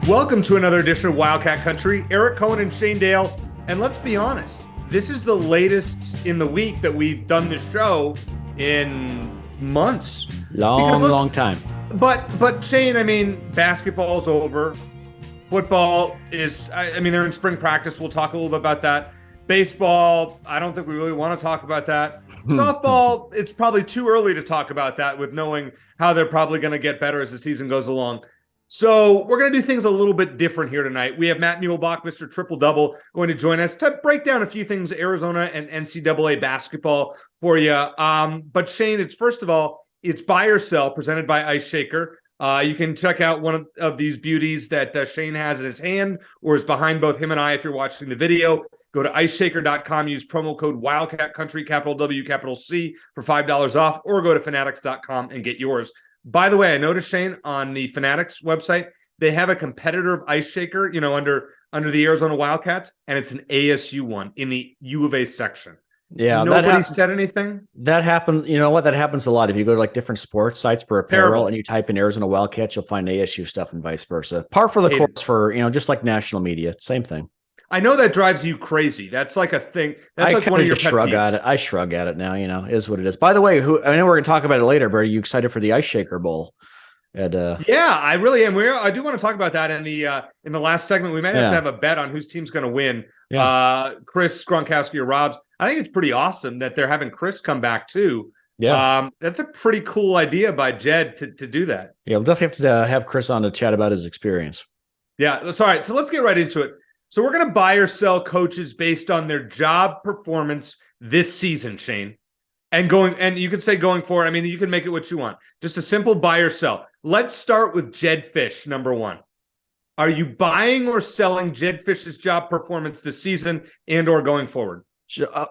Welcome to another edition of Wildcat Country. Eric Cohen and Shane Dale. And let's be honest, this is the latest in the week that we've done this show in months. Long time. But Shane, I mean, basketball's over. Football is, they're in spring practice. We'll talk a little bit about that. Baseball, I don't think we really want to talk about that. Softball, it's probably too early to talk about that with knowing how they're probably going to get better as the season goes along. So we're going to do things a little bit different here tonight. We have Matt Muehlebach, Mr. Triple Double, going to join us to break down a few things, Arizona and NCAA basketball for you. But Shane, it's buy or sell presented by Ice Shaker. You can check out one of these beauties that Shane has in his hand or is behind both him and I if you're watching the video. Go to iceshaker.com, use promo code Wildcat Country, capital W, capital C, for $5 off, or go to fanatics.com and get yours. By the way, I noticed, Shane, on the Fanatics website, they have a competitor of Ice Shaker, under the Arizona Wildcats, and it's an ASU one in the U of A section. Yeah, nobody said anything. That happened. You know what? That happens a lot. If you go to like different sports sites for apparel Terrible. and you type in Arizona Wildcats, you'll find ASU stuff and vice versa. Par for the course for just like national media, same thing. I know that drives you crazy. That's like a thing. That's like one of your pet shrug peeves. at it. I shrug at it now. It is what it is. By the way, I know we're going to talk about it later, but are you excited for the Ice Shaker Bowl? Yeah, I really am. I do want to talk about that in the last segment. We might have to have a bet on whose team's going to win. Yeah. Chris, Gronkowski, or Rob's. I think it's pretty awesome that they're having Chris come back too. Yeah, that's a pretty cool idea by Jedd to do that. Yeah, we'll definitely have to have Chris on to chat about his experience. Yeah, that's all right. So let's get right into it. So we're going to buy or sell coaches based on their job performance this season, Shane. And you could say going forward, you can make it what you want. Just a simple buy or sell. Let's start with Jedd Fisch, number one. Are you buying or selling Jedd Fisch's job performance this season and or going forward?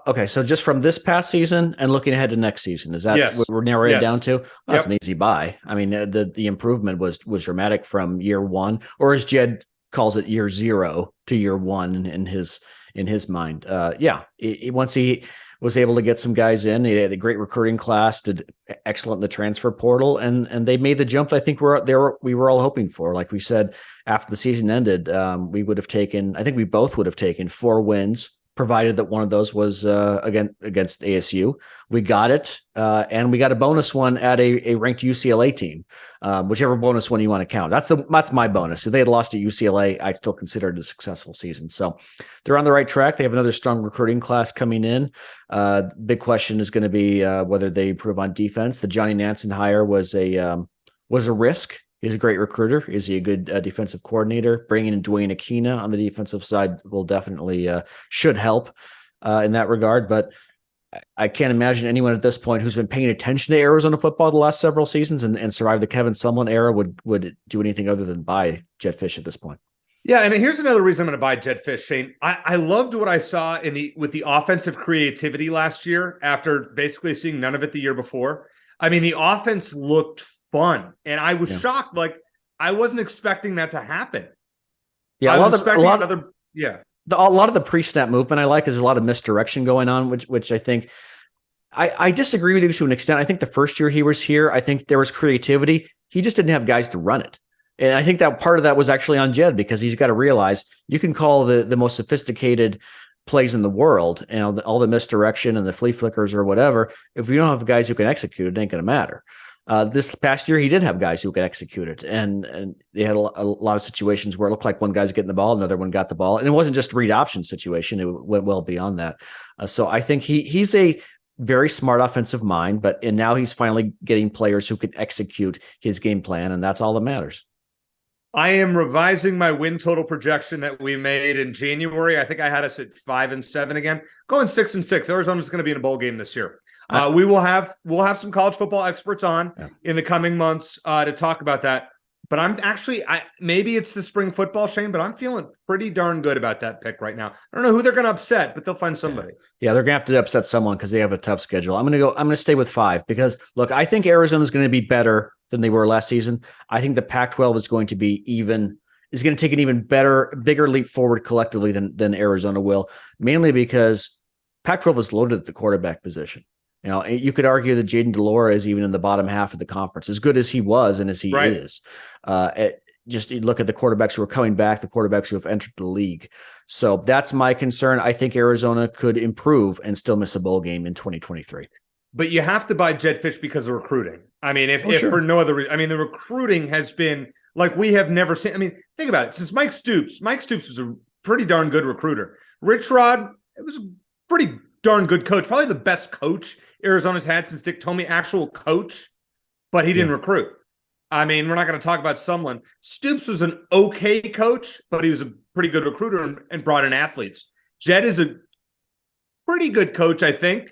Okay, so just from this past season and looking ahead to next season, is that what we're narrowing it down to? Well, that's an easy buy. The improvement was dramatic from year one, or as Jedd calls it, year zero to year one in his mind. Once he was able to get some guys in, he had a great recruiting class, did excellent in the transfer portal, and they made the jump. I think we were all hoping for. Like we said, after the season ended, we both would have taken 4 wins, provided that one of those was against ASU. We got it, and we got a bonus one at a ranked UCLA team, whichever bonus one you want to count. That's my bonus. If they had lost at UCLA, I still consider it a successful season. So they're on the right track. They have another strong recruiting class coming in. Big question is going to be whether they improve on defense. The Johnny Nansen hire was a risk. He's a great recruiter. Is he a good defensive coordinator? Bringing in Dwayne Aquina on the defensive side will definitely should help in that regard. But I can't imagine anyone at this point who's been paying attention to Arizona football the last several seasons and survived the Kevin Sumlin era would do anything other than buy Jedd Fisch at this point. Yeah, and here's another reason I'm going to buy Jedd Fisch, Shane. I loved what I saw with the offensive creativity last year after basically seeing none of it the year before. The offense looked fun, and I was shocked. Like, I wasn't expecting that to happen. Yeah, a lot of the pre-snap movement I like. There's a lot of misdirection going on, which I think I disagree with you to an extent. I think the first year he was here, I think there was creativity. He just didn't have guys to run it. And I think that part of that was actually on Jedd, because he's got to realize you can call the most sophisticated plays in the world, and all the misdirection and the flea flickers or whatever. If you don't have guys who can execute, it ain't going to matter. This past year, he did have guys who could execute it, and they had a lot of situations where it looked like one guy's getting the ball, another one got the ball, and it wasn't just a read option situation; it went well beyond that. So I think he's a very smart offensive mind, and now he's finally getting players who can execute his game plan, and that's all that matters. I am revising my win total projection that we made in January. I think I had us at 5-7 again, going 6-6. Arizona's going to be in a bowl game this year. We'll have some college football experts on in the coming months to talk about that. But I'm actually, maybe it's the spring football, Shane, but I'm feeling pretty darn good about that pick right now. I don't know who they're going to upset, but they'll find somebody. Yeah, they're going to have to upset someone because they have a tough schedule. I'm going to stay with 5 because, look, I think Arizona's going to be better than they were last season. I think the Pac-12 is going to take an even bigger leap forward collectively than Arizona will, mainly because Pac-12 is loaded at the quarterback position. You could argue that Jayden de Laura is even in the bottom half of the conference, as good as he was and as he is. just look at the quarterbacks who are coming back, the quarterbacks who have entered the league. So that's my concern. I think Arizona could improve and still miss a bowl game in 2023. But you have to buy Jedd Fisch because of recruiting. I mean, if for no other reason, I mean, the recruiting has been like we have never seen. I mean, think about it. Since Mike Stoops was a pretty darn good recruiter. Rich Rod, it was a pretty darn good coach, probably the best coach Arizona's had since Dick Tomey, actual coach, but he didn't recruit. I mean, we're not going to talk about Sumlin. Stoops was an okay coach, but he was a pretty good recruiter and brought in athletes. Jedd is a pretty good coach, I think,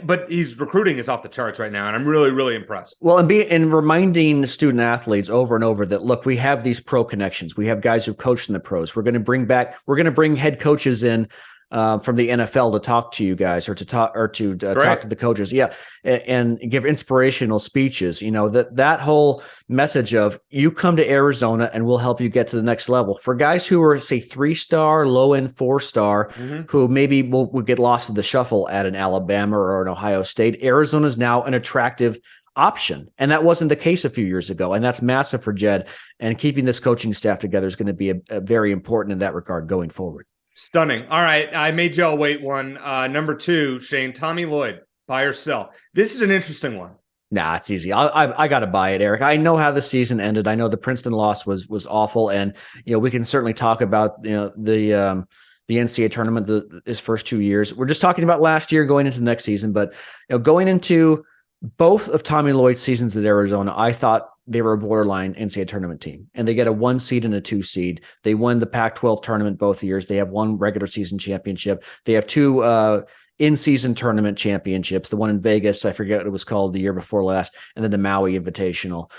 but his recruiting is off the charts right now, and I'm really, really impressed. Well, and reminding student athletes over and over that, look, we have these pro connections. We have guys who coach in the pros. We're going to bring head coaches in from the NFL to talk to you guys, or to talk to the coaches. Yeah. And give inspirational speeches. You know, that whole message of you come to Arizona and we'll help you get to the next level. For guys who are, say, 3-star, low end 4-star, who maybe will get lost in the shuffle at an Alabama or an Ohio State, Arizona is now an attractive option. And that wasn't the case a few years ago. And that's massive for Jedd. And keeping this coaching staff together is going to be a very important in that regard going forward. Stunning. All right. I made y'all wait one. Number 2, Shane, Tommy Lloyd, buy or sell. This is an interesting one. Nah, it's easy. I got to buy it, Eric. I know how the season ended. I know the Princeton loss was awful. And, we can certainly talk about, the NCAA tournament, his first 2 years. We're just talking about last year going into the next season. But, going into both of Tommy Lloyd's seasons at Arizona, I thought they were a borderline NCAA tournament team, and they get a 1 seed and a 2 seed. They won the Pac-12 tournament both years. They have 1 regular season championship. They have 2 in-season tournament championships. The one in Vegas, I forget what it was called, the year before last, and then the Maui Invitational.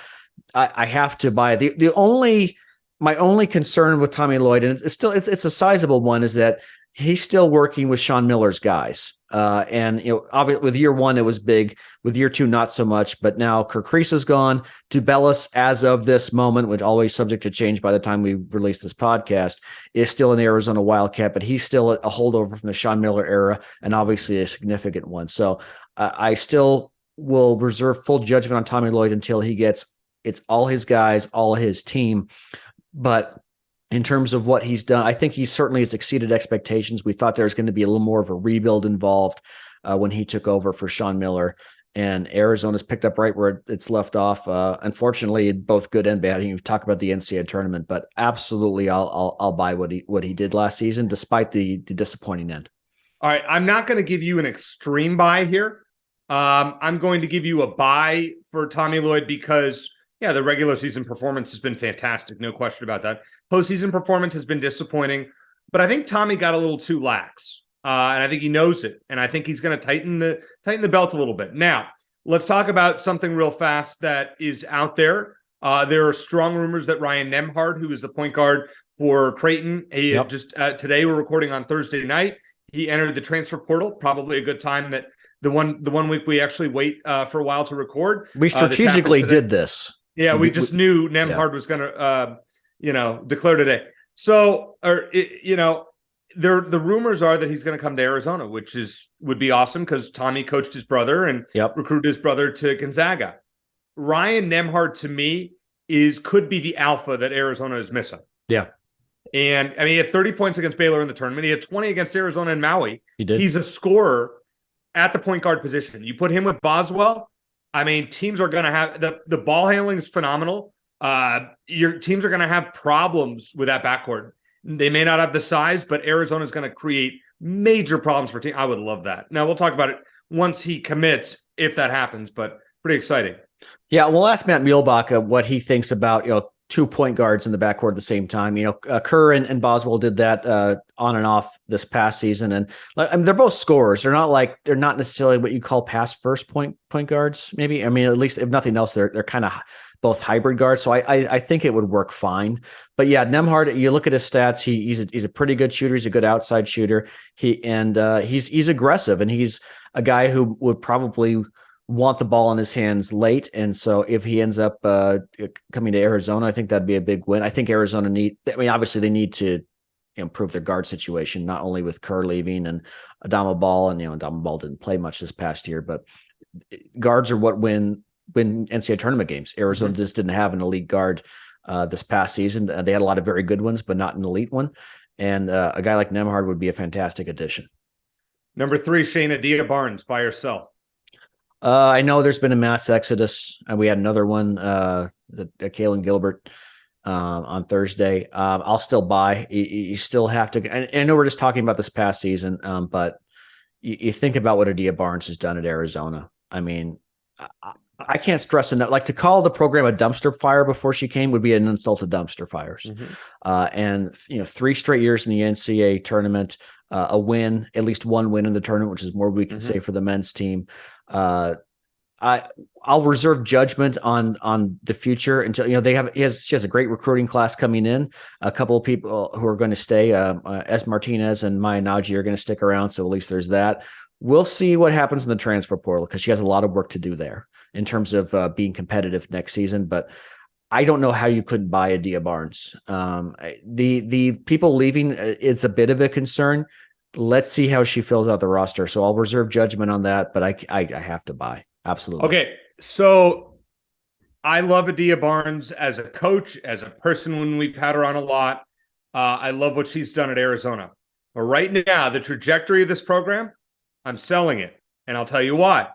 I have to buy it. My only concern with Tommy Lloyd, and it's a sizable one, is that he's still working with Sean Miller's guys. And, obviously with year 1, it was big. With year 2, not so much. But now Kirk Reese is gone. Dubellis, as of this moment, which always subject to change by the time we release this podcast, is still an Arizona Wildcat, but he's still a holdover from the Sean Miller era, and obviously a significant one. So I still will reserve full judgment on Tommy Lloyd until it's all his guys, all his team. But in terms of what he's done, I think he certainly has exceeded expectations. We thought there was going to be a little more of a rebuild involved when he took over for Sean Miller, and Arizona's picked up right where it's left off. Unfortunately, both good and bad. You've talked about the NCAA tournament, but absolutely, I'll buy what he did last season, despite the disappointing end. All right, I'm not going to give you an extreme buy here. I'm going to give you a buy for Tommy Lloyd because, the regular season performance has been fantastic, no question about that. Postseason performance has been disappointing, but I think Tommy got a little too lax, and I think he knows it. And I think he's going to tighten the belt a little bit. Now, let's talk about something real fast that is out there. There are strong rumors that Ryan Nembhard, who is the point guard for Creighton, today we're recording on Thursday night. He entered the transfer portal. Probably a good time that the one week we actually wait for a while to record. We strategically did this. Yeah, we just knew Nembhard was going to. Declare today. So, the rumors are that he's going to come to Arizona, which would be awesome because Tommy coached his brother and recruited his brother to Gonzaga. Ryan Nembhard, to me, could be the alpha that Arizona is missing. Yeah. And I mean, he had 30 points against Baylor in the tournament. He had 20 against Arizona and Maui. He did. He's a scorer at the point guard position. You put him with Boswell, I mean, teams are going to have the ball handling is phenomenal. Your teams are going to have problems with that backcourt. They may not have the size, but Arizona is going to create major problems for teams. I would love that. Now we'll talk about it once he commits, if that happens, but pretty exciting. Yeah. We'll ask Matt Muehlebach what he thinks about, 2 point guards in the backcourt at the same time. Kerr and Boswell did that on and off this past season. And they're both scorers. They're not necessarily what you call pass first point guards. Maybe, I mean, at least if nothing else, they're kind of both hybrid guards. So I think it would work fine. But yeah, Nembhard, you look at his stats, he's a pretty good shooter. He's a good outside shooter. He's aggressive, and he's a guy who would probably want the ball in his hands late. And so if he ends up coming to Arizona, I think that'd be a big win. I think Arizona obviously they need to improve their guard situation, not only with Kerr leaving and Adama Ball, and Adama Ball didn't play much this past year, but guards are what win NCAA tournament games. Arizona just didn't have an elite guard this past season. They had a lot of very good ones, but not an elite one. And a guy like Nembhard would be a fantastic addition. Number 3, Shane, Adia Barnes, buy or sell? I know there's been a mass exodus, and we had another one, Kalen Gilbert on Thursday. I'll still buy. You still have to, and I know we're just talking about this past season, but you think about what Adia Barnes has done at Arizona. I mean, I can't stress enough. Like, to call the program a dumpster fire before she came would be an insult to dumpster fires. And 3 straight years in the NCAA tournament, a win, at least one win in the tournament, which is more we can say for the men's team. I'll reserve judgment on the future until she has a great recruiting class coming in. A couple of people who are going to stay, Es Martinez and Maya Nagy are going to stick around, so at least there's that. We'll see what happens in the transfer portal, because she has a lot of work to do there in terms of being competitive next season. But I don't know how you couldn't buy Adia Barnes. The people leaving, it's a bit of a concern. Let's see how she fills out the roster. So I'll reserve judgment on that, but I have to buy. Absolutely. Okay. So I love Adia Barnes as a coach, as a person when we've had her on a lot. I love what she's done at Arizona. But right now, the trajectory of this program, I'm selling it. And I'll tell you why.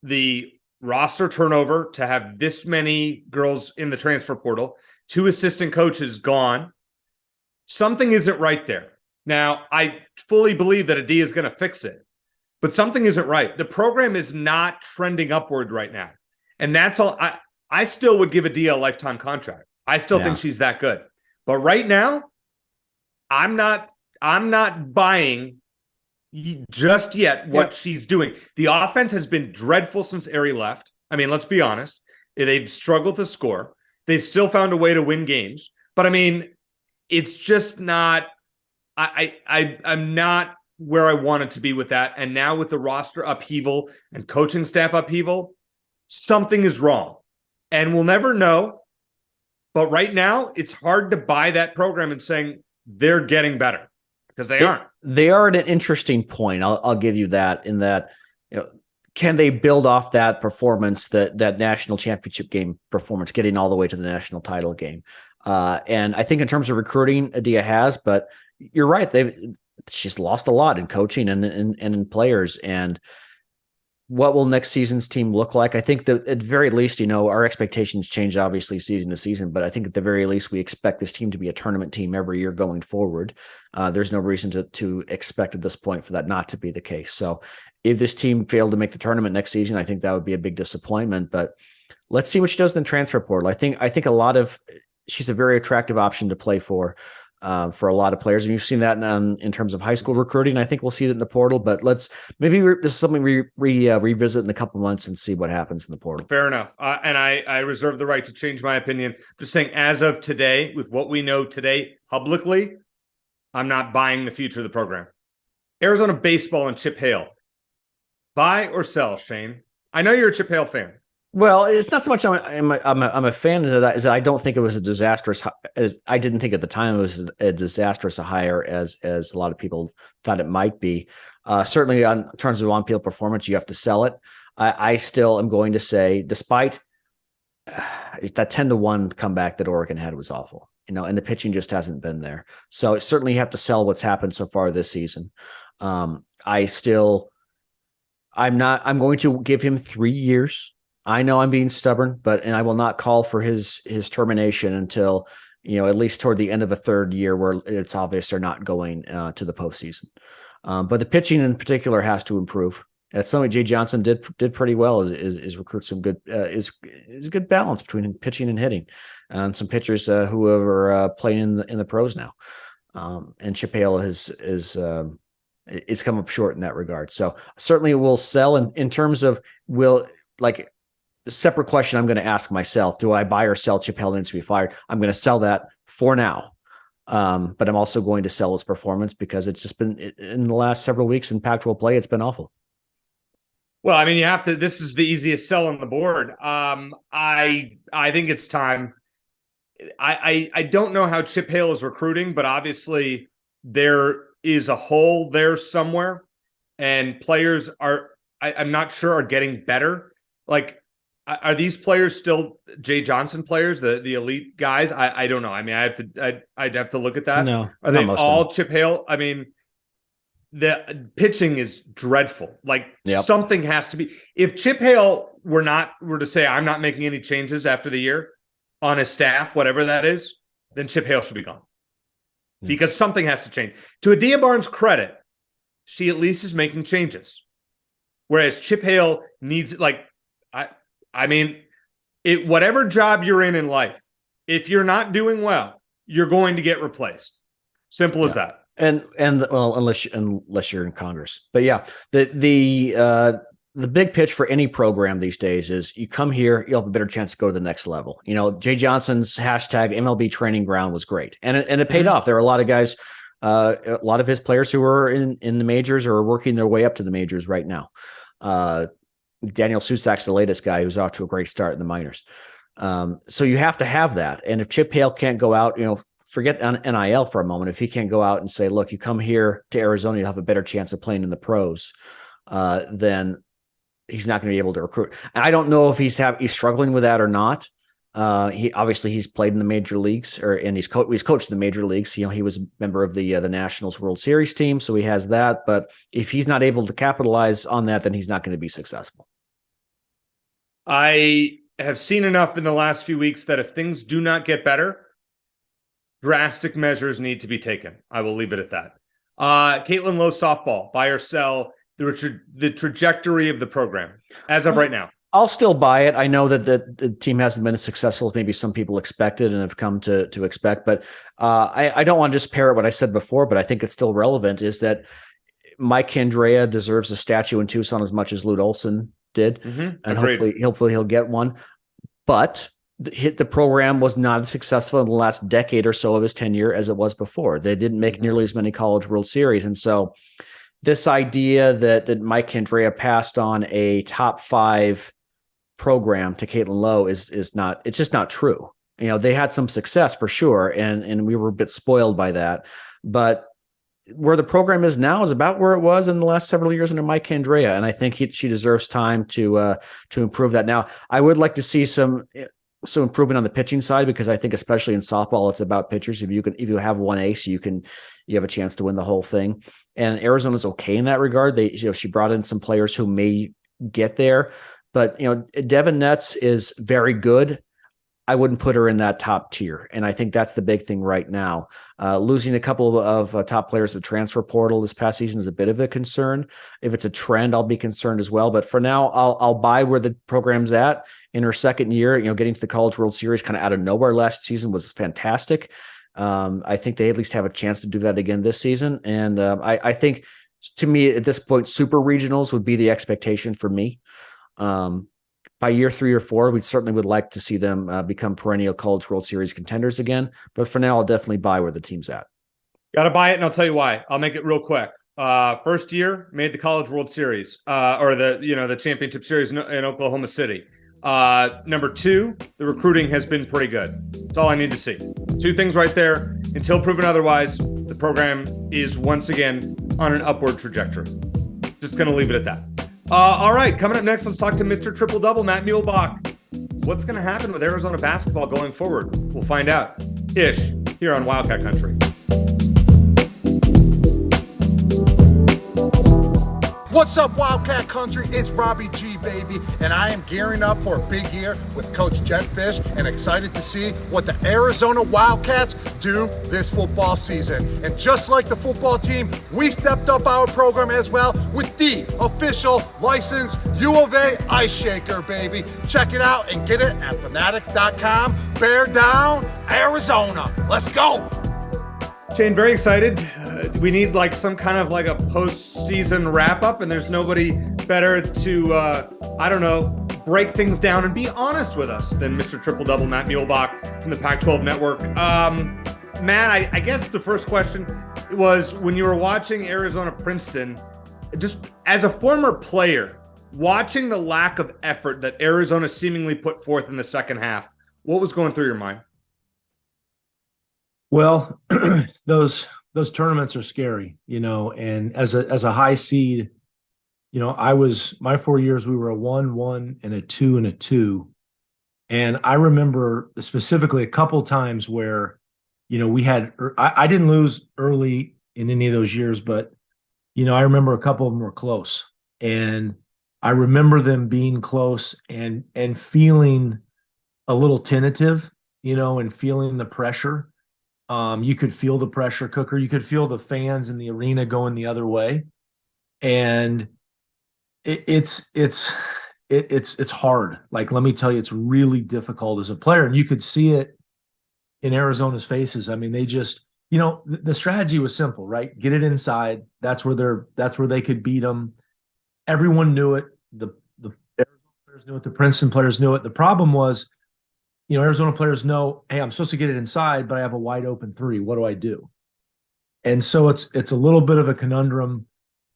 The roster turnover, to have this many girls in the transfer portal, 2 assistant coaches gone, something isn't right there. Now, I fully believe that Adia is going to fix it, but something isn't right. The program is not trending upward right now. And that's all. I still would give Adia a lifetime contract. I still think she's that good. But right now, I'm not buying just yet what she's doing. The offense has been dreadful since Ari left. I mean, let's be honest. They've struggled to score. They've still found a way to win games. But I mean, it's just not, I'm not where I wanted to be with that. And now with the roster upheaval and coaching staff upheaval, something is wrong. And we'll never know. But right now, it's hard to buy that program and saying they're getting better, because they aren't. They are at an interesting point. I'll give you that, in that, can they build off that performance, that national championship game performance, getting all the way to the national title game? And I think in terms of recruiting, Adia has, but you're right. She's lost a lot in coaching and in players. And what will next season's team look like? I think that at the very least, our expectations change obviously season to season, but I think at the very least, we expect this team to be a tournament team every year going forward. There's no reason to expect at this point for that not to be the case. So if this team failed to make the tournament next season, I think that would be a big disappointment, but let's see what she does in the transfer portal. I think she's a very attractive option to play for a lot of players. And you've seen that in terms of high school recruiting. I think we'll see it in the portal, but this is something we revisit in a couple months and see what happens in the portal. Fair enough. And I reserve the right to change my opinion. Just saying, as of today, with what we know today publicly, I'm not buying the future of the program. Arizona baseball and Chip Hale. Buy or sell, Shane? I know you're a Chip Hale fan. Well, it's not so much I'm a fan of that, is that I don't think it was a disastrous, as I didn't think at the time it was a disastrous hire as a lot of people thought it might be. Certainly in terms of on-field performance, you have to sell it. I still am going to say, despite that 10-1 comeback that Oregon had was awful, and the pitching just hasn't been there. So certainly you have to sell what's happened so far this season. I'm going to give him 3 years. I know I'm being stubborn, and I will not call for his termination until, at least toward the end of a third year where it's obvious they're not going to the postseason. But the pitching in particular has to improve. Something Jay Johnson did pretty well is recruit some good is a good balance between pitching and hitting, and some pitchers who are playing in the pros now. And Chip Hale is come up short in that regard. So certainly we'll sell. In terms of a separate question I'm going to ask myself: do I buy or sell Chip Hale needs to be fired? I'm going to sell that for now. But I'm also going to sell his performance, because it's just been, in the last several weeks in Pac-12 play, it's been awful. Well, I mean, this is the easiest sell on the board. I think it's time. I don't know how Chip Hale is recruiting, but obviously there is a hole there somewhere, and players I'm not sure are getting better. Are these players still Jay Johnson players, the elite guys? I don't know. I mean, I'd have to look at that. No, are they all Chip Hale? I mean, the pitching is dreadful. Like something has to be. If Chip Hale were to say, I'm not making any changes after the year on his staff, whatever that is, then Chip Hale should be gone. Because something has to change. To Adia Barnes' credit, she at least is making changes. Whereas Chip Hale needs, I mean, whatever job you're in life, if you're not doing well, you're going to get replaced. Simple as that. And well, unless you're in Congress. But yeah, the big pitch for any program these days is you come here, you'll have a better chance to go to the next level. You know, Jay Johnson's hashtag MLB training ground was great. And it paid off. There are a lot of guys, a lot of his players who are in the majors or are working their way up to the majors right now. Daniel Susak's the latest guy who's off to a great start in the minors. So you have to have that. And if Chip Hale can't go out, forget NIL for a moment. If he can't go out and say, look, you come here to Arizona, you'll have a better chance of playing in the pros, then he's not going to be able to recruit. And I don't know if he's struggling with that or not. He's played in the major leagues and he's coached in the major leagues. He was a member of the Nationals World Series team. So he has that, but if he's not able to capitalize on that, then he's not going to be successful. I have seen enough in the last few weeks that if things do not get better, drastic measures need to be taken. I will leave it at that. Caitlin Lowe softball, buy or sell the trajectory of the program as of right now. I'll still buy it. I know that the team hasn't been as successful as maybe some people expected and have come to expect, but I don't want to just parrot what I said before, but I think it's still relevant, is that Mike Candrea deserves a statue in Tucson as much as Lute Olson did. And Agreed. hopefully he'll get one. But the program was not as successful in the last decade or so of his tenure as it was before. They didn't make nearly as many College World Series. And so this idea that Mike Candrea passed on a top 5 program to Caitlin Lowe is not, it's just not true. They had some success for sure, and we were a bit spoiled by that. But where the program is now is about where it was in the last several years under Mike Candrea, and I think she deserves time to improve that. Now, I would like to see some improvement on the pitching side, because I think especially in softball, it's about pitchers. If you have one ace, you have a chance to win the whole thing. And Arizona's okay in that regard. She brought in some players who may get there, but Devin Netz is very good. I wouldn't put her in that top tier. And I think that's the big thing right now. Losing a couple of top players to the transfer portal this past season is a bit of a concern. If it's a trend, I'll be concerned as well. But for now, I'll buy where the program's at in her second year. Getting to the College World Series kind of out of nowhere last season was fantastic. I think they at least have a chance to do that again this season. And I think, to me, at this point, super regionals would be the expectation for me. By year 3 or 4, we certainly would like to see them become perennial College World Series contenders again. But for now, I'll definitely buy where the team's at. Got to buy it, and I'll tell you why. I'll make it real quick. First year, made the College World Series, or the championship series in Oklahoma City. Number 2, the recruiting has been pretty good. That's all I need to see. 2 things right there. Until proven otherwise, the program is once again on an upward trajectory. Just going to leave it at that. All right, coming up next, let's talk to Mr. Triple Double, Matt Muehlebach. What's going to happen with Arizona basketball going forward? We'll find out. Fisch, here on Wildcat Country. What's up, Wildcat Country? It's Robbie G, baby, and I am gearing up for a big year with Coach Jedd Fisch, and excited to see what the Arizona Wildcats do this football season. And just like the football team, we stepped up our program as well with the official licensed U of A Ice Shaker, baby. Check it out and get it at fanatics.com. Bear down, Arizona. Let's go. Shane, very excited. We need some kind of a postseason wrap up, and there's nobody better to, break things down and be honest with us than Mr. Triple Double, Matt Muehlebach from the Pac-12 Network. Matt, I guess the first question was, when you were watching Arizona Princeton, just as a former player, watching the lack of effort that Arizona seemingly put forth in the second half, what was going through your mind? Well, those tournaments are scary, and as a high seed, my 4 years, we were a 1-1 and a 2 and a 2. And I remember specifically a couple times where, I didn't lose early in any of those years, but, I remember a couple of them were close. And I remember them being close and feeling a little tentative, and feeling the pressure. You could feel the pressure cooker. You could feel the fans in the arena going the other way. And it's hard. Like, let me tell you, it's really difficult as a player. And you could see it in Arizona's faces. I mean, they just, the strategy was simple, right? Get it inside. That's where they could beat them. Everyone knew it. The Arizona players knew it. The Princeton players knew it. The problem was, Arizona players know, hey, I'm supposed to get it inside, but I have a wide open three. What do I do? And so it's a little bit of a conundrum.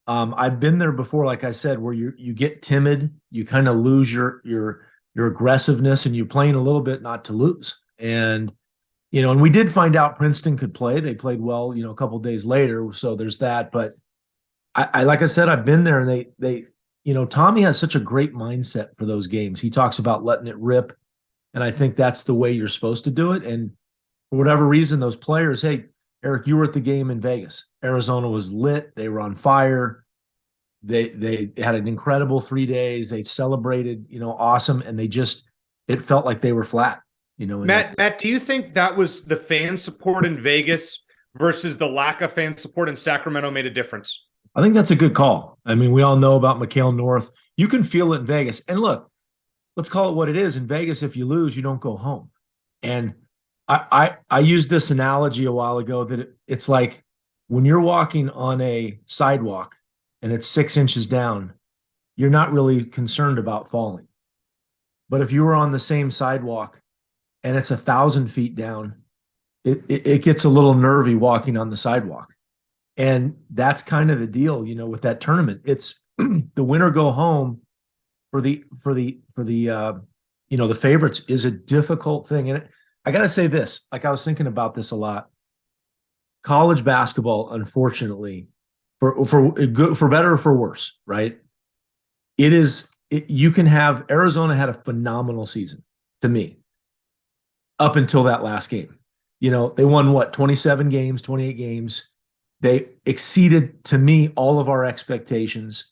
I've been there before, like I said, where you get timid, you kind of lose your aggressiveness, and you're playing a little bit not to lose. And and we did find out Princeton could play. They played well, a couple of days later. So there's that. But I like I said, I've been there, and they Tommy has such a great mindset for those games. He talks about letting it rip, and I think that's the way you're supposed to do it. And for whatever reason, those players, hey, Eric, you were at the game in Vegas. Arizona was lit. They were on fire. They had an incredible 3 days. They celebrated, awesome. And it felt like they were flat, Matt, do you think that was the fan support in Vegas versus the lack of fan support in Sacramento made a difference? I think that's a good call. I mean, we all know about McHale North. You can feel it in Vegas. And look, let's call it what it is. In Vegas, if you lose, you don't go home. And I used this analogy a while ago that it's like when you're walking on a sidewalk and it's 6 inches down, you're not really concerned about falling. But if you were on the same sidewalk and it's 1,000 feet down, it gets a little nervy walking on the sidewalk. And that's kind of the deal, with that tournament. It's the winner go home for the favorites is a difficult thing. And I got to say this, like I was thinking about this a lot. College basketball, unfortunately, for better or for worse, right? You can have Arizona had a phenomenal season to me up until that last game. They won 27 games, 28 games. They exceeded, to me, all of our expectations.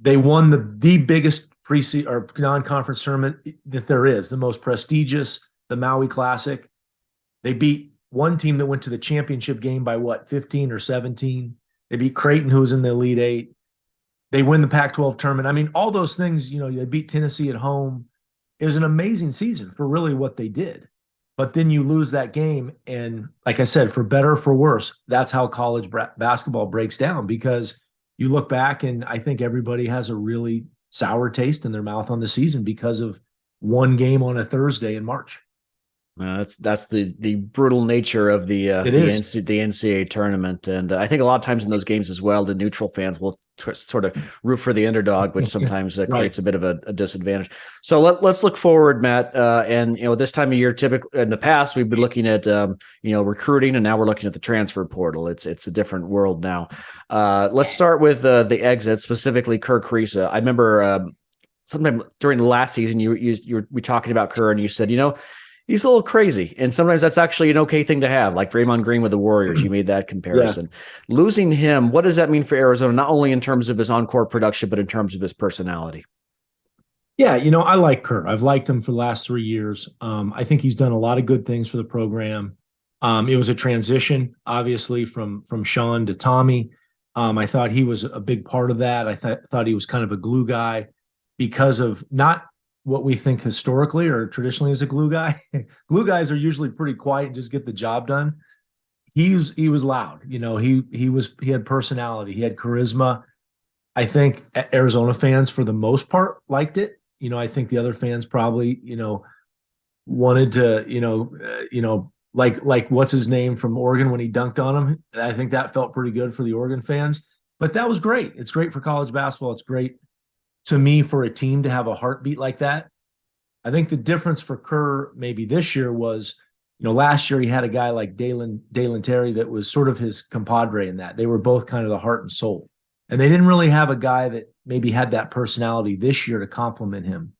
They won the biggest preseason or non-conference tournament that there is, the most prestigious, the Maui Classic. They beat one team that went to the championship game by 15 or 17. They beat Creighton, who was in the Elite Eight. They win the Pac-12 tournament. I mean, all those things, they beat Tennessee at home. It was an amazing season for really what they did. But then you lose that game. And like I said, for better or for worse, that's how college basketball breaks down, because you look back and I think everybody has a really sour taste in their mouth on the season because of one game on a Thursday in March. That's the brutal nature of the NCAA tournament, and I think a lot of times in those games as well, the neutral fans will sort of root for the underdog, which sometimes creates a bit of a disadvantage. So let's look forward, Matt. And this time of year, typically in the past, we've been looking at recruiting, and now we're looking at the transfer portal. It's a different world now. Let's start with the exit, specifically Kerr Kriisa. I remember sometime during the last season, we were talking about Kerr, and you said, he's a little crazy, and sometimes that's actually an okay thing to have, like Draymond Green with the Warriors. You made that comparison. Yeah. Losing him, what does that mean for Arizona, not only in terms of his on-court production, but in terms of his personality? Yeah, I like Kerr. I've liked him for the last 3 years. I think he's done a lot of good things for the program. It was a transition, obviously, from Sean to Tommy. I thought he was a big part of that. I thought he was kind of a glue guy because of not what we think historically or traditionally as a glue guy. Glue guys are usually pretty quiet and just get the job done. He was loud. He had personality. He had charisma. I think Arizona fans, for the most part, liked it. I think the other fans probably, wanted to, like what's his name from Oregon when he dunked on him. I think that felt pretty good for the Oregon fans. But that was great. It's great for college basketball. It's great to me for a team to have a heartbeat like that. I think the difference for Kerr maybe this year was, last year he had a guy like Dalen Terry that was sort of his compadre in that. They were both kind of the heart and soul. And they didn't really have a guy that maybe had that personality this year to complement him.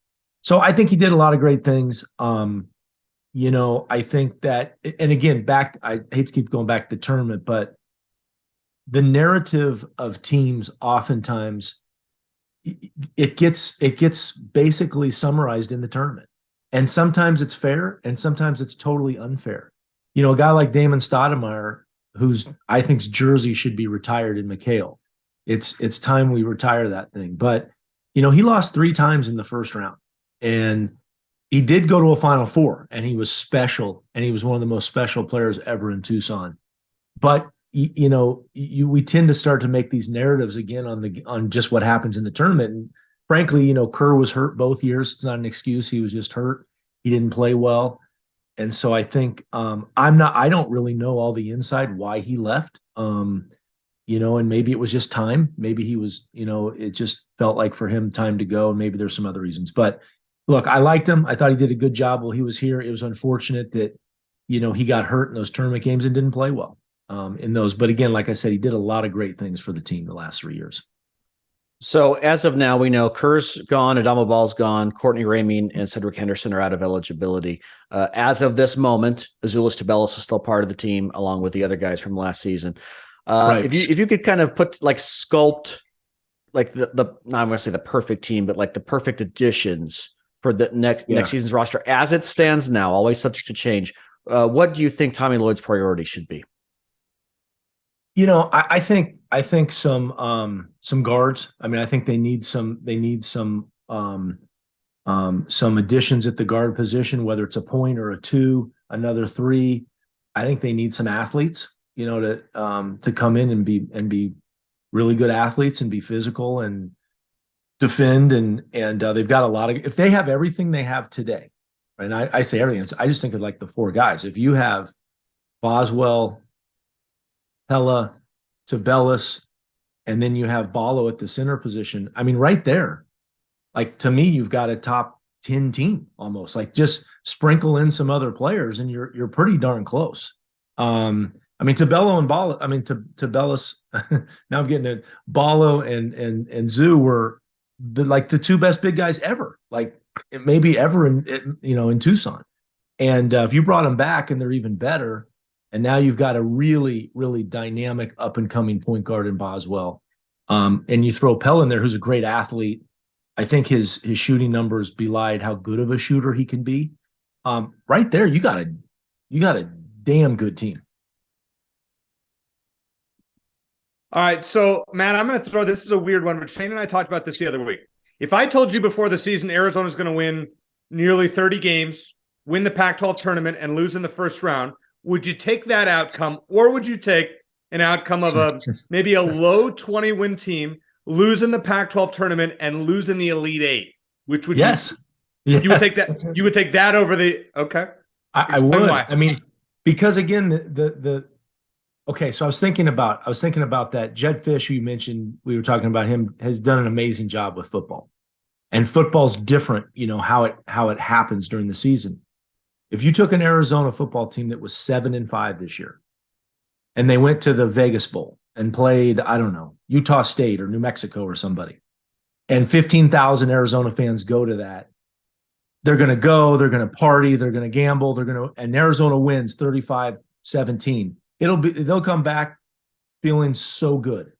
So I think he did a lot of great things. I think that, and again, I hate to keep going back to the tournament, but the narrative of teams oftentimes it gets basically summarized in the tournament. And sometimes it's fair and sometimes it's totally unfair. A guy like Damon Stoudemire, I think's jersey should be retired in McHale. It's time we retire that thing. But, he lost 3 times in the first round. And he did go to a Final Four, and he was special, and he was one of the most special players ever in Tucson. But we tend to start to make these narratives again on just what happens in the tournament. And frankly, Kerr was hurt both years. It's not an excuse. He was just hurt. He didn't play well. And so I think I don't really know all the inside why he left. And maybe it was just time. Maybe he was, it just felt like for him time to go. And maybe there's some other reasons. But look, I liked him. I thought he did a good job while he was here. It was unfortunate that, he got hurt in those tournament games and didn't play well in those. But again, like I said, he did a lot of great things for the team the last 3 years. So as of now, we know Kerr's gone, Adama Ball's gone, Courtney Ramey and Cedric Henderson are out of eligibility. As of this moment, Azuolas Tubelis is still part of the team, along with the other guys from last season. Right. If you could kind of sculpt like I'm going to say the perfect team, but like the perfect additions for the next season's roster as it stands now, always subject to change. What do you think Tommy Lloyd's priority should be? I think some guards. I mean, I think they need some additions at the guard position, whether it's a point or a 2, another 3. I think they need some athletes, to come in and be really good athletes and be physical and defend. And they've got a lot of, if they have everything they have today, and I say everything, I just think of like the 4 guys. If you have Boswell, Pella, Tubelis, and then you have Ballo at the center position. I mean, right there, like to me, you've got a top 10 team almost. Like just sprinkle in some other players, and you're pretty darn close. Tubelis and Ballo. Tubelis. Now I'm getting it. Ballo and Zoo were the 2 best big guys ever. Like maybe ever in Tucson. And if you brought them back and they're even better. And now you've got a really, really dynamic up-and-coming point guard in Boswell. And you throw Pell in there, who's a great athlete. I think his shooting numbers belied how good of a shooter he can be. Right there, you got a damn good team. All right, so, Matt, I'm going to throw – this is a weird one, but Shane and I talked about this the other week. If I told you before the season Arizona's going to win nearly 30 games, win the Pac-12 tournament, and lose in the first round – would you take that outcome, or would you take an outcome of maybe a low 20-win team, lose in the Pac-12 tournament, and lose in the Elite Eight? Which would you would take that? You would take that over the okay? I would. Why. I mean, because again, okay. So I was thinking about that. Jedd Fisch, who you mentioned, we were talking about him, has done an amazing job with football, and football's different. How it happens during the season. If you took an Arizona football team that was 7-5 this year, and they went to the Vegas Bowl and played, I don't know, Utah State or New Mexico or somebody, and 15,000 Arizona fans go to that, they're going to party, they're going to gamble, and Arizona wins 35-17. They'll come back feeling so good.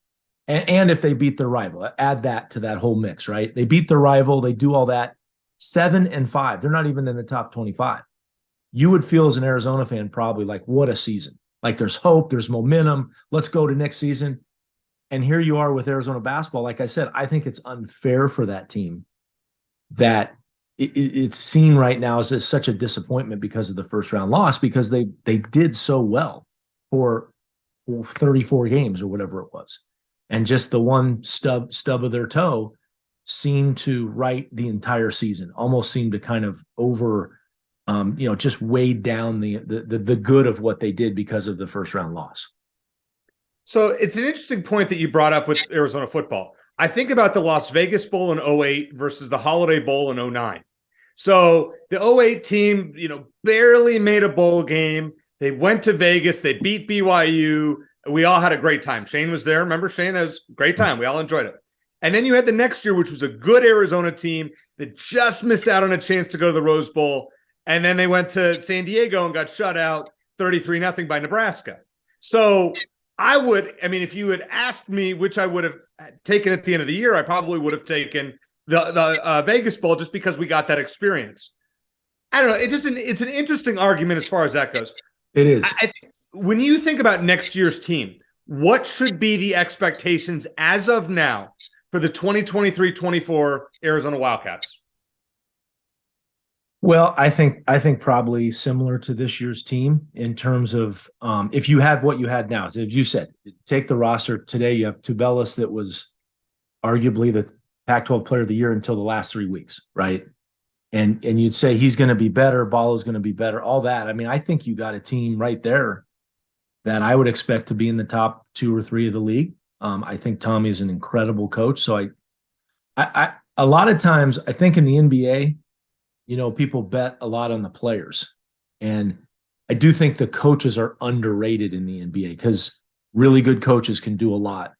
And if they beat their rival, add that to that whole mix, right? They beat their rival, they do all that. 7-5, they're not even in the top 25. You would feel as an Arizona fan probably like, what a season. Like there's hope, there's momentum. Let's go to next season. And here you are with Arizona basketball. Like I said, I think it's unfair for that team that it's seen right now as such a disappointment because of the first round loss, because they did so well for 34 games or whatever it was. And just the one stub of their toe seemed to write the entire season, almost seemed to kind of just weighed down the good of what they did because of the first round loss. So it's an interesting point that you brought up with Arizona football. I think about the Las Vegas Bowl in 2008 versus the Holiday Bowl in 2009. So the 2008 team, barely made a bowl game. They went to Vegas. They beat BYU. We all had a great time. Shane was there. Remember, Shane? It was a great time. We all enjoyed it. And then you had the next year, which was a good Arizona team that just missed out on a chance to go to the Rose Bowl. And then they went to San Diego and got shut out 33-0 by Nebraska. So if you had asked me which I would have taken at the end of the year, I probably would have taken the Vegas Bowl just because we got that experience. I don't know. It's an interesting argument as far as that goes. It is. When you think about next year's team, what should be the expectations as of now for the 2023-24 Arizona Wildcats? Well, I think probably similar to this year's team in terms of if you have what you had now. So if you said, take the roster today, you have Tubelis that was arguably the Pac-12 Player of the Year until the last 3 weeks, right? And you'd say he's going to be better, Ball is going to be better, all that. I mean, I think you got a team right there that I would expect to be in the top 2 or 3 of the league. I think Tommy is an incredible coach. So I a lot of times I think in the NBA, people bet a lot on the players. And I do think the coaches are underrated in the NBA because really good coaches can do a lot.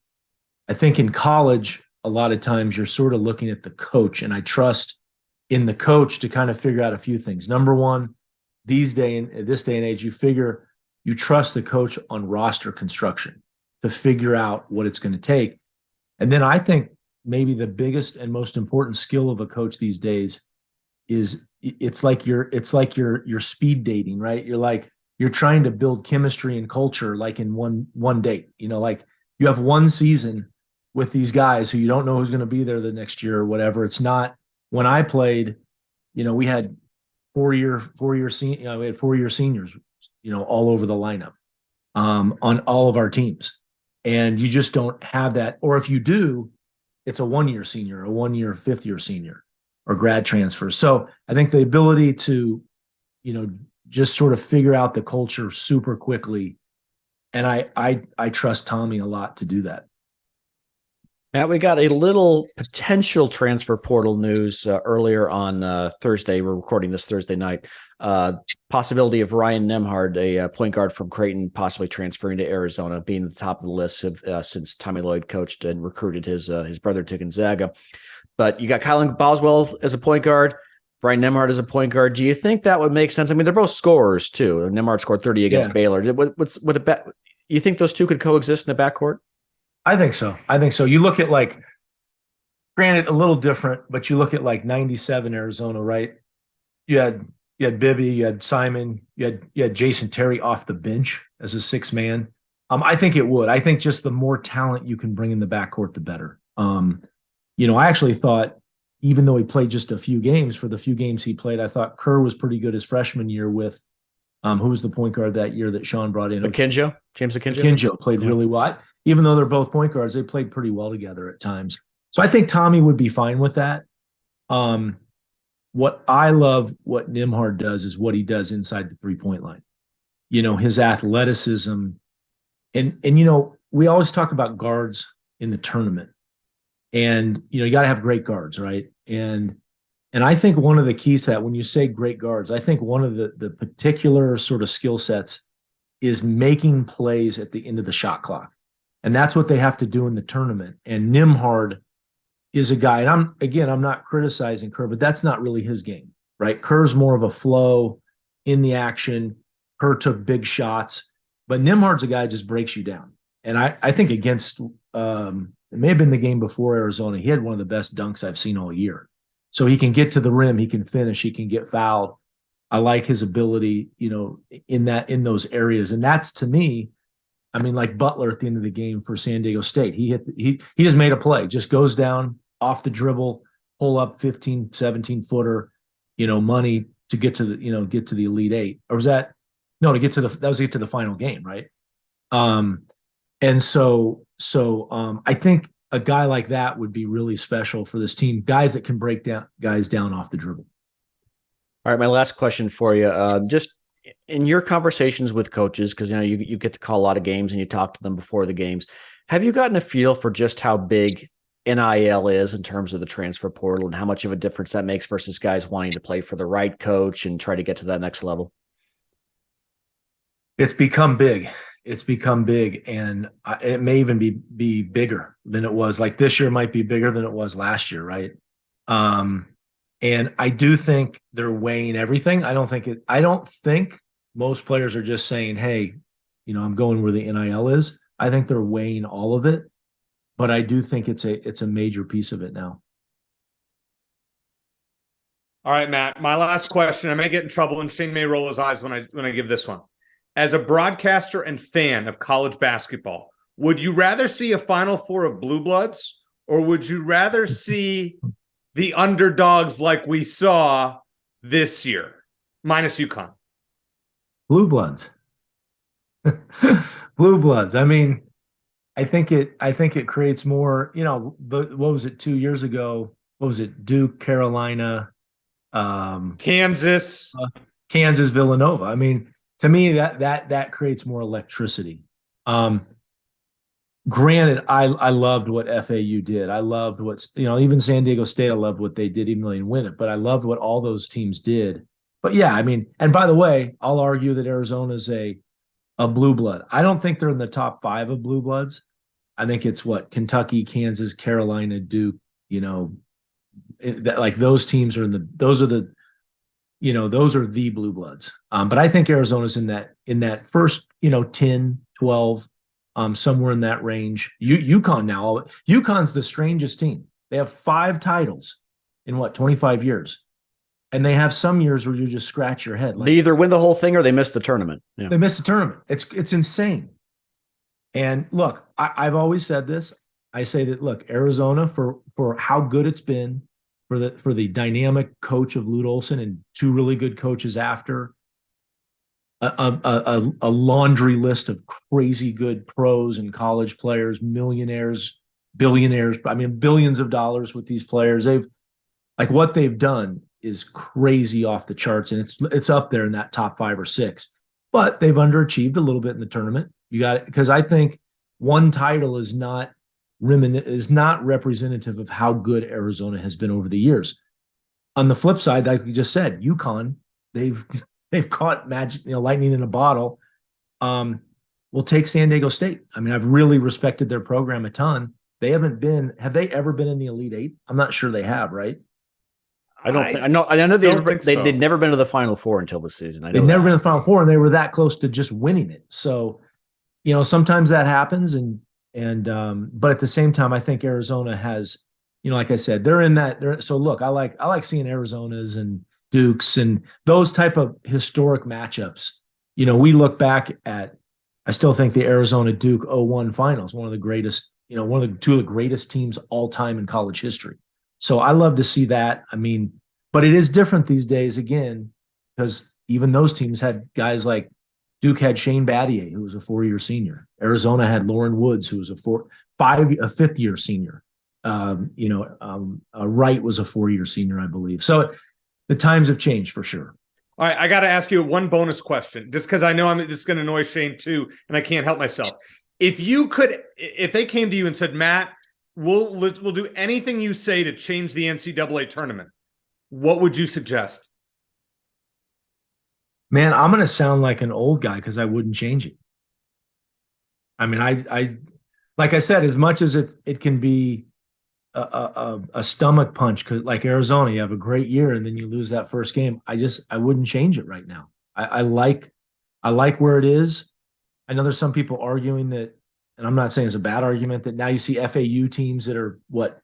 I think in college, a lot of times you're sort of looking at the coach, and I trust in the coach to kind of figure out a few things. Number one, this day and age, you trust the coach on roster construction to figure out what it's going to take. And then I think maybe the biggest and most important skill of a coach these days is it's like you're speed dating, right? You're trying to build chemistry and culture like in one date. Like you have one season with these guys who you don't know who's going to be there the next year or whatever. It's not when I played, we had 4-year seniors, all over the lineup on all of our teams. And you just don't have that. Or if you do, it's a 1-year senior, a 1-year fifth-year senior or grad transfer. So I think the ability to, just sort of figure out the culture super quickly. And I trust Tommy a lot to do that. Matt, we got a little potential transfer portal news earlier on Thursday. We're recording this Thursday night. Possibility of Ryan Nembhard, a point guard from Creighton, possibly transferring to Arizona, being at the top of the list since Tommy Lloyd coached and recruited his brother to Gonzaga. But you got Kylan Boswell as a point guard, Ryan Nembhard as a point guard. Do you think that would make sense? I mean, they're both scorers too. Nembhard scored 30 against Baylor. You think those two could coexist in the backcourt? I think so. You look at granted a little different, but you look at 97 Arizona, right? You had Bibby, you had Simon, you had Jason Terry off the bench as a 6th man. I think it would. I think just the more talent you can bring in the backcourt, the better. I actually thought, even though he played just a few games, for the few games he played, I thought Kerr was pretty good his freshman year with who was the point guard that year that Sean brought in? James Akinjo. Akinjo played really well. Even though they're both point guards, they played pretty well together at times. So I think Tommy would be fine with that. What I love what Nembhard does is what he does inside the 3-point line. His athleticism. And we always talk about guards in the tournament. And, you got to have great guards, right? And I think one of the keys to that, when you say great guards, I think one of the particular sort of skill sets is making plays at the end of the shot clock. And that's what they have to do in the tournament. And Nembhard is a guy, and I'm not criticizing Kerr, but that's not really his game, right? Kerr's more of a flow in the action. Kerr took big shots, but Nembhard's a guy that just breaks you down. And I think against, it may have been the game before Arizona, he had one of the best dunks I've seen all year. So he can get to the rim, he can finish, he can get fouled. I like his ability, in those areas. And that's, to me, like Butler at the end of the game for San Diego State. He just made a play, just goes down off the dribble, pull up 15, 17 footer, money to get to the Elite Eight. Or was that to get to the final game, right? And so I think a guy like that would be really special for this team. Guys that can break guys down off the dribble. All right, my last question for you. Just in your conversations with coaches, because you get to call a lot of games and you talk to them before the games, have you gotten a feel for just how big NIL is in terms of the transfer portal and how much of a difference that makes versus guys wanting to play for the right coach and try to get to that next level? It's become big. It's become big, and it may even be bigger than it was. Like this year might be bigger than it was last year, right? And I do think they're weighing everything. I don't think most players are just saying, "Hey, I'm going where the NIL is." I think they're weighing all of it, but I do think it's a major piece of it now. All right, Matt. My last question. I may get in trouble, and Shane may roll his eyes when I give this one. As a broadcaster and fan of college basketball, would you rather see a Final Four of Blue Bloods, or would you rather see the underdogs like we saw this year, minus UConn? Blue Bloods. Blue Bloods. I mean, I think it creates more. What was it 2 years ago? What was it? Duke, Carolina, Kansas, Villanova. I mean, to me, that creates more electricity. Granted, I loved what FAU did. I loved even San Diego State. I loved what they did, even though they didn't win it. But I loved what all those teams did. But yeah, I mean, and by the way, I'll argue that Arizona's a blue blood. I don't think they're in the top 5 of blue bloods. I think it's Kentucky, Kansas, Carolina, Duke. Like those teams are those are the blue bloods. But I think Arizona's in that first 10, 12. Somewhere in that range. UConn now. UConn's the strangest team. They have 5 titles in 25 years. And they have some years where you just scratch your head. They either win the whole thing or they miss the tournament. Yeah. They miss the tournament. It's insane. And look, I've always said this. I say that, look, Arizona, for how good it's been, for the dynamic coach of Lute Olson and 2 really good coaches after, a laundry list of crazy good pros and college players, millionaires, billionaires. I mean, billions of dollars with these players. What they've done is crazy off the charts, and it's up there in that top 5 or 6. But they've underachieved a little bit in the tournament. You got it, because I think one title is not representative of how good Arizona has been over the years. On the flip side, like we just said, UConn, they've caught magic, lightning in a bottle. We'll take San Diego State. I mean, I've really respected their program a ton. Have they ever been in the Elite 8? I'm not sure they have, right? I know they'd never been to the Final Four until this season. They've never been to the Final Four, and they were that close to just winning it. So, sometimes that happens, but at the same time, I think Arizona has, like I said, they're in that. So look, I like seeing Arizonas and Dukes and those type of historic matchups. We look back at, I still think the Arizona Duke 01 finals, one of the greatest, two of the greatest teams all time in college history. So I love to see that. I mean, but it is different these days again, because even those teams had guys like Duke had Shane Battier, who was a 4-year senior. Arizona had Lauren Woods, who was a 5th-year senior. Wright was a 4-year senior, I believe. So the times have changed for sure. All right, I got to ask you one bonus question, just because I know this is going to annoy Shane too, and I can't help myself. If they came to you and said, Matt, we'll do anything you say to change the NCAA tournament, what would you suggest? Man, I'm going to sound like an old guy because I wouldn't change it. I mean, I like I said, as much as it can be a stomach punch, because like Arizona, you have a great year and then you lose that first game. I wouldn't change it right now. I like where it is. I know there's some people arguing that, and I'm not saying it's a bad argument, that now you see FAU teams that are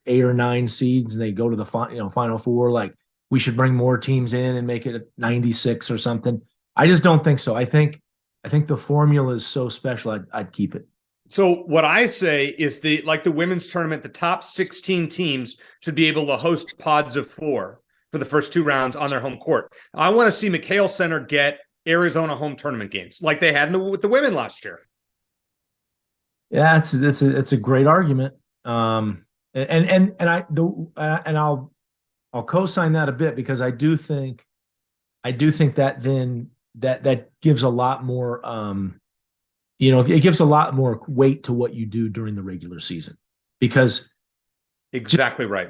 8 or 9 seeds and they go to the Final Four. Like, we should bring more teams in and make it a 96 or something. I just don't think so. I think the formula is so special. I'd keep it. So what I say is the women's tournament, the top 16 teams should be able to host pods of 4 for the first 2 rounds on their home court. I want to see McHale Center get Arizona home tournament games like they had with the women last year. Yeah, it's a great argument. I'll co-sign that a bit, because I do think that then that gives a lot more it gives a lot more weight to what you do during the regular season, because exactly right.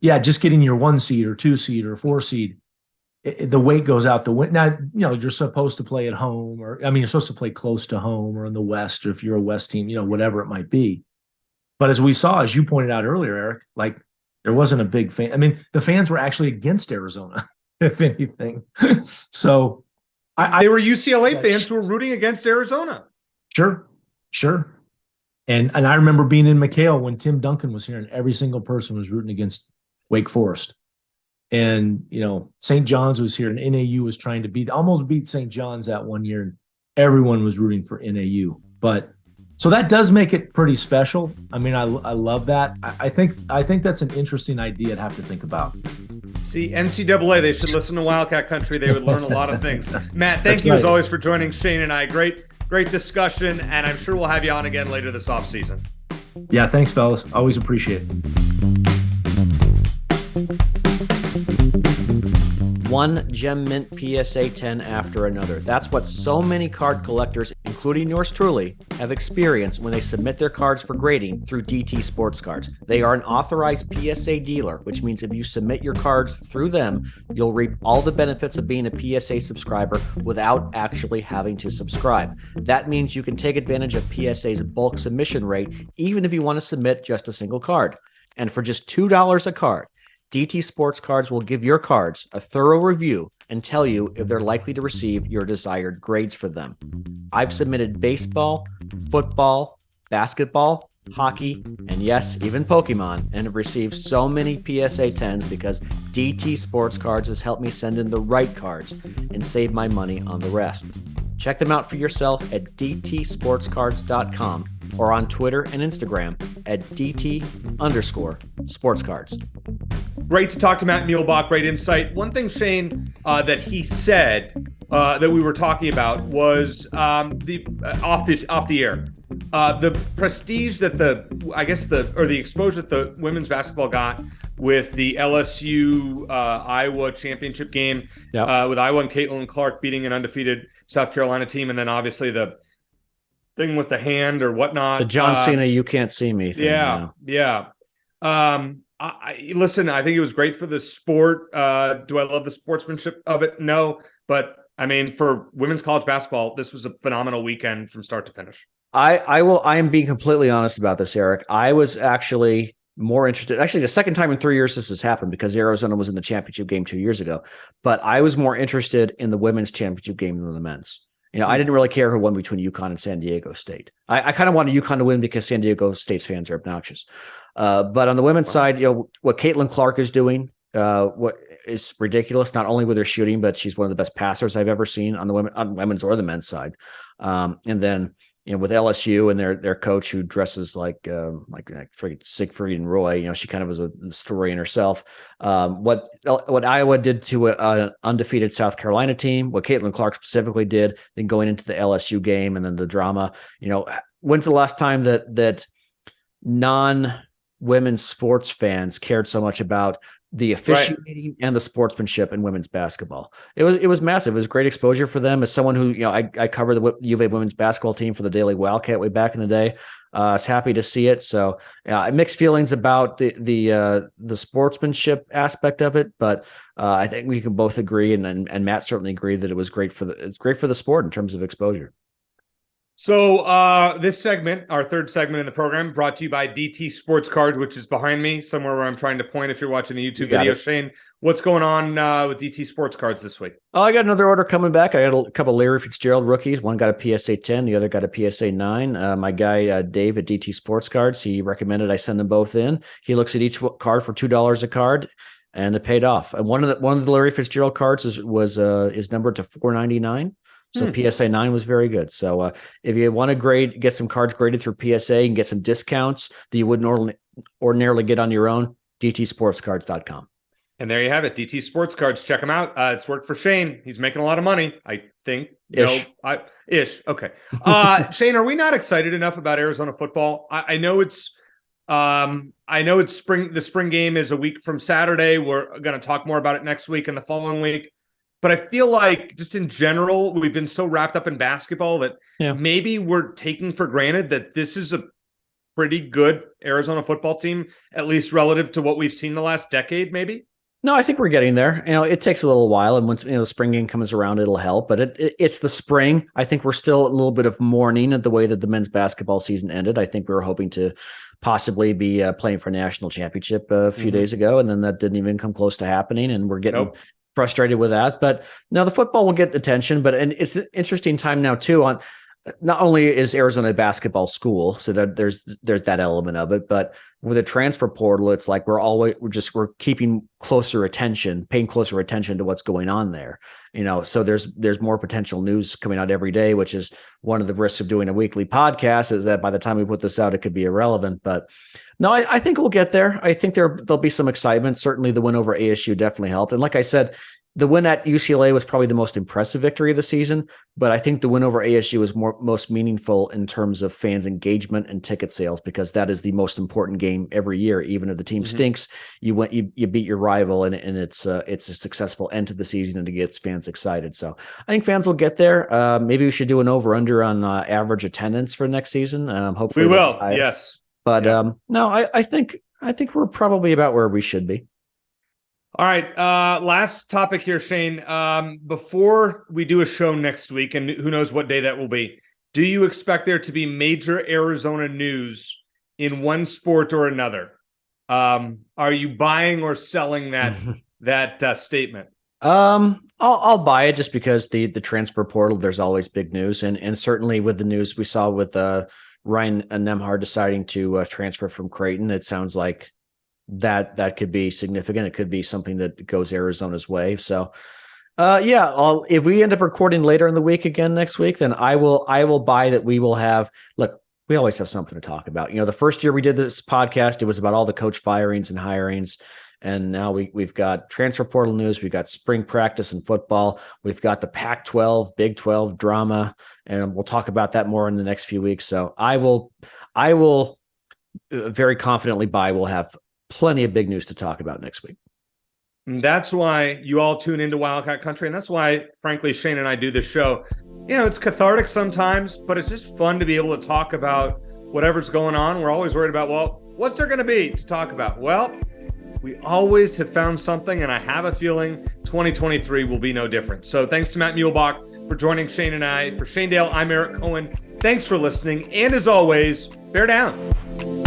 Just getting your 1 seed or 2 seed or 4 seed, the weight goes out the window. Now, you're supposed to play at home, or you're supposed to play close to home or in the West, or if you're a West team, whatever it might be. But as we saw, as you pointed out earlier, Eric, like there wasn't a big fan. The fans were actually against Arizona, if anything. So they were UCLA fans who were rooting against Arizona. Sure. And I remember being in McHale when Tim Duncan was here, and every single person was rooting against Wake Forest. And, St. John's was here, and NAU was trying to almost beat St. John's that one year, and everyone was rooting for NAU. But so that does make it pretty special. I love that. I think that's an interesting idea to have to think about. See, NCAA, they should listen to Wildcat Country. They would learn a lot of things. Matt, thank you as always for joining Shane and I. Great discussion, and I'm sure we'll have you on again later this offseason. Yeah, thanks, fellas. Always appreciate it. One Gem Mint PSA 10 after another. That's what so many card collectors, including yours truly, have experienced when they submit their cards for grading through DT Sports Cards. They are an authorized PSA dealer, which means if you submit your cards through them, you'll reap all the benefits of being a PSA subscriber without actually having to subscribe. That means you can take advantage of PSA's bulk submission rate, even if you want to submit just a single card. And for just $2 a card, DT Sports Cards will give your cards a thorough review and tell you if they're likely to receive your desired grades for them. I've submitted baseball, football, basketball, hockey, and yes, even Pokemon, and have received so many PSA 10s because DT Sports Cards has helped me send in the right cards and save my money on the rest. Check them out for yourself at dtsportscards.com or on Twitter and Instagram at DT_sportscards. Great to talk to Matt Muehlebach. Great insight. One thing, Shane, that he said that we were talking about was the off the air. The prestige that the exposure that the women's basketball got with the LSU Iowa championship game, with Iowa and Caitlin Clark beating an undefeated South Carolina team, and then obviously the thing with the hand or whatnot. The John Cena "you can't see me" thing. Yeah. Listen, I think it was great for the sport. Do I love the sportsmanship of it? No, but for women's college basketball, this was a phenomenal weekend from start to finish. I am being completely honest about this, Eric. I was actually more interested. Actually, the second time in 3 years this has happened, because Arizona was in the championship game 2 years ago. But I was more interested in the women's championship game than the men's. I didn't really care who won between UConn and San Diego State. I kind of wanted UConn to win because San Diego State's fans are obnoxious. But on the women's side, what Caitlin Clark is doing, what is ridiculous, not only with her shooting, but she's one of the best passers I've ever seen on women's or the men's side. And then, with LSU and their coach who dresses like Siegfried and Roy, she kind of was a story in herself. What Iowa did to an undefeated South Carolina team, what Caitlin Clark specifically did, then going into the LSU game and then the drama. When's the last time that non-women's sports fans cared so much about the officiating and the sportsmanship in women's basketball? It was massive. It was great exposure for them. As someone who, I covered the U of A women's basketball team for the Daily Wildcat way back in the day. I was happy to see it. So mixed feelings about the sportsmanship aspect of it, but I think we can both agree, and Matt certainly agreed that it was great for the sport in terms of exposure. So this segment, our third segment in the program, brought to you by DT Sports Cards, which is behind me, somewhere where I'm trying to point if you're watching the YouTube video. Shane, what's going on with DT Sports Cards this week? Oh, I got another order coming back. I got a couple Larry Fitzgerald rookies. One got a PSA 10, the other got a PSA 9. My guy, Dave at DT Sports Cards, he recommended I send them both in. He looks at each card for $2 a card, and it paid off. And one of the Larry Fitzgerald cards is numbered to $4.99. So PSA 9 was very good. So if you want to get some cards graded through PSA and get some discounts that you wouldn't ordinarily get on your own, dtsportscards.com. And there you have it, DT Sports Cards. Check them out. It's worked for Shane. He's making a lot of money, I think. Ish. Ish. Okay. Shane, are we not excited enough about Arizona football? I know it's spring. The spring game is a week from Saturday. We're going to talk more about it next week and the following week. But I feel like just in general, we've been so wrapped up in basketball that maybe we're taking for granted that this is a pretty good Arizona football team, at least relative to what we've seen the last decade, maybe? No, I think we're getting there. It takes a little while, and once the spring game comes around, it'll help. But it's the spring. I think we're still a little bit of mourning at the way that the men's basketball season ended. I think we were hoping to possibly be playing for a national championship a few days ago, and then that didn't even come close to happening, and we're getting frustrated with that. But now the football will get attention, and it's an interesting time now too. On not only is Arizona a basketball school, so that there's that element of it, but with a transfer portal, it's like we're keeping paying closer attention to what's going on there. So there's more potential news coming out every day, which is one of the risks of doing a weekly podcast, is that by the time we put this out, it could be irrelevant. But no, I think we'll get there. I think there'll be some excitement. Certainly the win over ASU definitely helped. And like I said, the win at UCLA was probably the most impressive victory of the season, but I think the win over ASU was most meaningful in terms of fans' engagement and ticket sales, because that is the most important game every year. Even if the team stinks, you beat your rival, and it's a successful end to the season, and it gets fans excited. So I think fans will get there. Maybe we should do an over/under on average attendance for next season. Hopefully we will. Yes, but no, I think we're probably about where we should be. All right. Last topic here, Shane. Before we do a show next week, and who knows what day that will be, do you expect there to be major Arizona news in one sport or another? Are you buying or selling that statement? I'll buy it, just because the transfer portal, there's always big news, and certainly with the news we saw with Ryan Nemhard deciding to transfer from Creighton, it sounds like that could be significant. It could be something that goes Arizona's way. So, if we end up recording later in the week again next week, then I will buy that we will have. Look, we always have something to talk about. The first year we did this podcast, it was about all the coach firings and hirings, and now we've got transfer portal news. We've got spring practice and football. We've got the Pac-12, Big 12 drama, and we'll talk about that more in the next few weeks. So I will very confidently buy we'll have plenty of big news to talk about next week. And that's why you all tune into Wildcat Country. And that's why, frankly, Shane and I do this show. It's cathartic sometimes, but it's just fun to be able to talk about whatever's going on. We're always worried about, well, what's there going to be to talk about? Well, we always have found something, and I have a feeling 2023 will be no different. So thanks to Matt Muehlebach for joining Shane and I. For Shane Dale, I'm Eric Cohen. Thanks for listening. And as always, bear down.